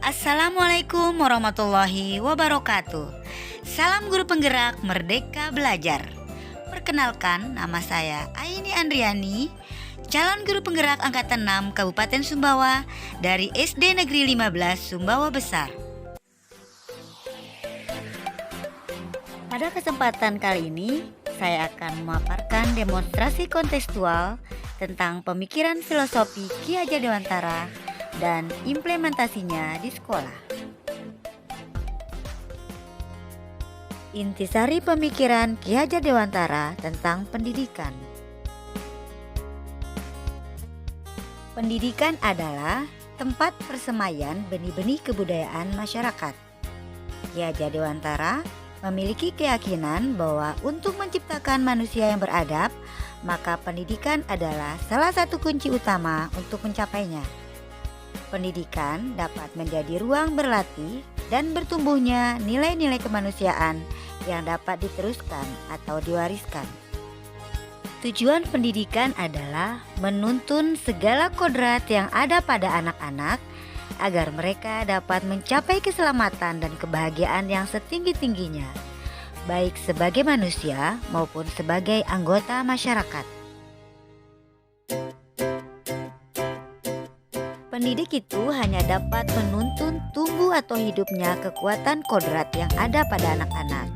Assalamualaikum warahmatullahi wabarakatuh. Salam guru penggerak Merdeka Belajar. Perkenalkan, nama saya Aini Andriani, calon guru penggerak angkatan 6 Kabupaten Sumbawa dari SD Negeri 15 Sumbawa Besar. Pada kesempatan kali ini, saya akan memaparkan demonstrasi kontekstual tentang pemikiran filosofi Ki Hajar Dewantara dan implementasinya di sekolah. Intisari pemikiran Ki Hajar Dewantara tentang pendidikan. Pendidikan adalah tempat persemaian benih-benih kebudayaan masyarakat. Ki Hajar Dewantara memiliki keyakinan bahwa untuk menciptakan manusia yang beradab, maka pendidikan adalah salah satu kunci utama untuk mencapainya. Pendidikan dapat menjadi ruang berlatih dan bertumbuhnya nilai-nilai kemanusiaan yang dapat diteruskan atau diwariskan. Tujuan pendidikan adalah menuntun segala kodrat yang ada pada anak-anak agar mereka dapat mencapai keselamatan dan kebahagiaan yang setinggi-tingginya, baik sebagai manusia maupun sebagai anggota masyarakat. Pendidik itu hanya dapat menuntun tumbuh atau hidupnya kekuatan kodrat yang ada pada anak-anak,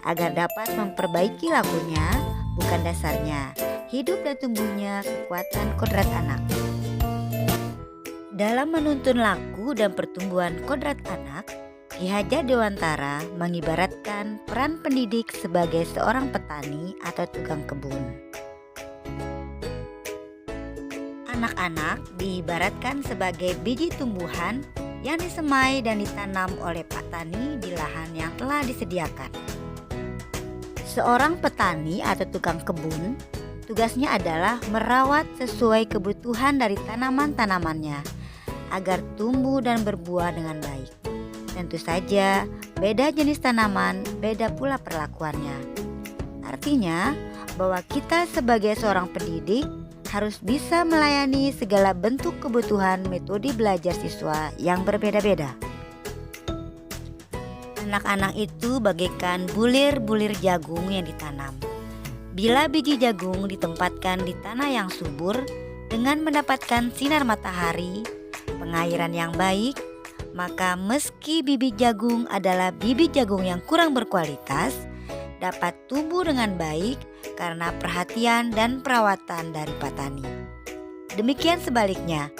agar dapat memperbaiki lakunya, bukan dasarnya, hidup dan tumbuhnya kekuatan kodrat anak. Dalam menuntun laku dan pertumbuhan kodrat anak, Ki Hajar Dewantara mengibaratkan peran pendidik sebagai seorang petani atau tukang kebun. Anak-anak diibaratkan sebagai biji tumbuhan yang disemai dan ditanam oleh petani di lahan yang telah disediakan. Seorang petani atau tukang kebun, tugasnya adalah merawat sesuai kebutuhan dari tanaman-tanamannya agar tumbuh dan berbuah dengan baik. Tentu saja, beda jenis tanaman, beda pula perlakuannya. Artinya, bahwa kita sebagai seorang pendidik harus bisa melayani segala bentuk kebutuhan metode belajar siswa yang berbeda-beda. Anak-anak itu bagaikan bulir-bulir jagung yang ditanam. Bila biji jagung ditempatkan di tanah yang subur dengan mendapatkan sinar matahari, pengairan yang baik, maka meski bibit jagung adalah bibit jagung yang kurang berkualitas, dapat tumbuh dengan baik karena perhatian dan perawatan dari petani. Demikian sebaliknya,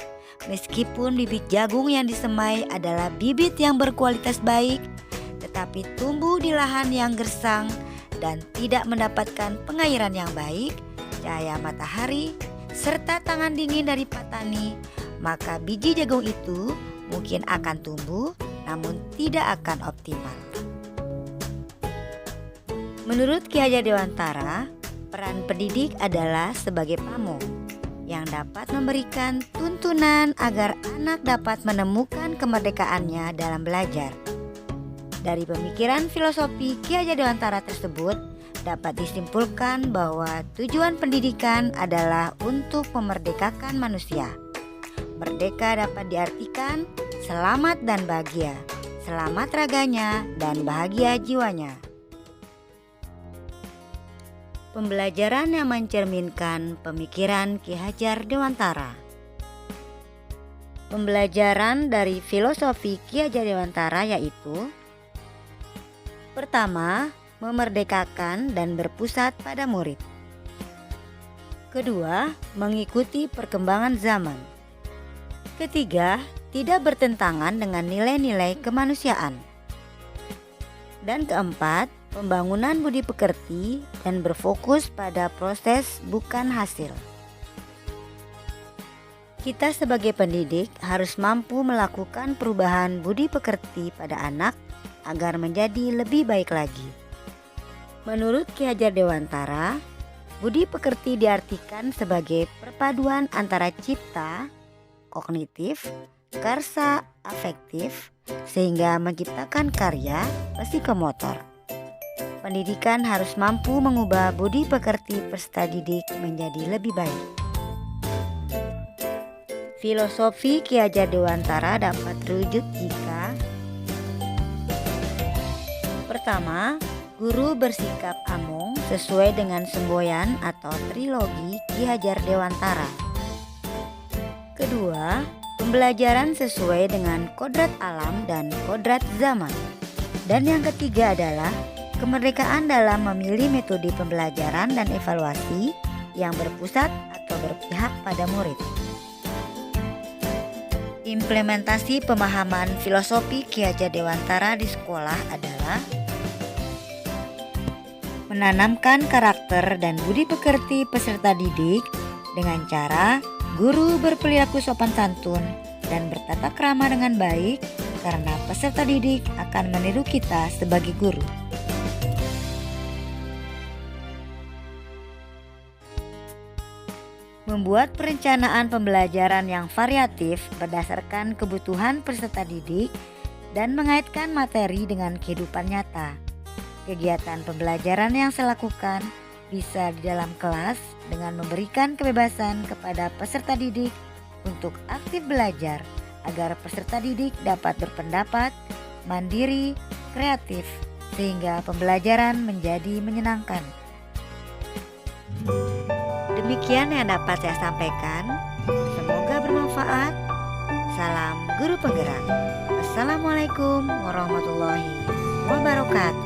meskipun bibit jagung yang disemai adalah bibit yang berkualitas baik, tetapi tumbuh di lahan yang gersang dan tidak mendapatkan pengairan yang baik, cahaya matahari, serta tangan dingin dari petani, maka biji jagung itu mungkin akan tumbuh namun tidak akan optimal. Menurut Ki Hajar Dewantara, peran pendidik adalah sebagai pamong yang dapat memberikan tuntunan agar anak dapat menemukan kemerdekaannya dalam belajar. Dari pemikiran filosofi Ki Hajar Dewantara tersebut dapat disimpulkan bahwa tujuan pendidikan adalah untuk memerdekakan manusia. Merdeka dapat diartikan selamat dan bahagia, selamat raganya dan bahagia jiwanya. Pembelajaran yang mencerminkan pemikiran Ki Hajar Dewantara. Pembelajaran dari filosofi Ki Hajar Dewantara yaitu: pertama, memerdekakan dan berpusat pada murid. Kedua, mengikuti perkembangan zaman. Ketiga, tidak bertentangan dengan nilai-nilai kemanusiaan. Dan keempat, pembangunan budi pekerti dan berfokus pada proses bukan hasil. Kita sebagai pendidik harus mampu melakukan perubahan budi pekerti pada anak agar menjadi lebih baik lagi. Menurut Ki Hajar Dewantara, budi pekerti diartikan sebagai perpaduan antara cipta, kognitif, karsa, afektif, sehingga menciptakan karya psikomotor. Pendidikan harus mampu mengubah budi pekerti peserta didik menjadi lebih baik. Filosofi Ki Hajar Dewantara dapat terujuk jika: pertama, guru bersikap amung sesuai dengan semboyan atau trilogi Ki Hajar Dewantara. Kedua, pembelajaran sesuai dengan kodrat alam dan kodrat zaman. Dan yang ketiga adalah kemerdekaan dalam memilih metode pembelajaran dan evaluasi yang berpusat atau berpihak pada murid. Implementasi pemahaman filosofi Ki Hajar Dewantara di sekolah adalah menanamkan karakter dan budi pekerti peserta didik dengan cara guru berperilaku sopan santun dan bertata krama dengan baik, karena peserta didik akan meniru kita sebagai guru. Membuat perencanaan pembelajaran yang variatif berdasarkan kebutuhan peserta didik dan mengaitkan materi dengan kehidupan nyata. Kegiatan pembelajaran yang saya lakukan bisa di dalam kelas dengan memberikan kebebasan kepada peserta didik untuk aktif belajar agar peserta didik dapat berpendapat, mandiri, kreatif, sehingga pembelajaran menjadi menyenangkan. Demikian yang dapat saya sampaikan. Semoga bermanfaat. Salam guru penggerak. Wassalamualaikum warahmatullahi wabarakatuh.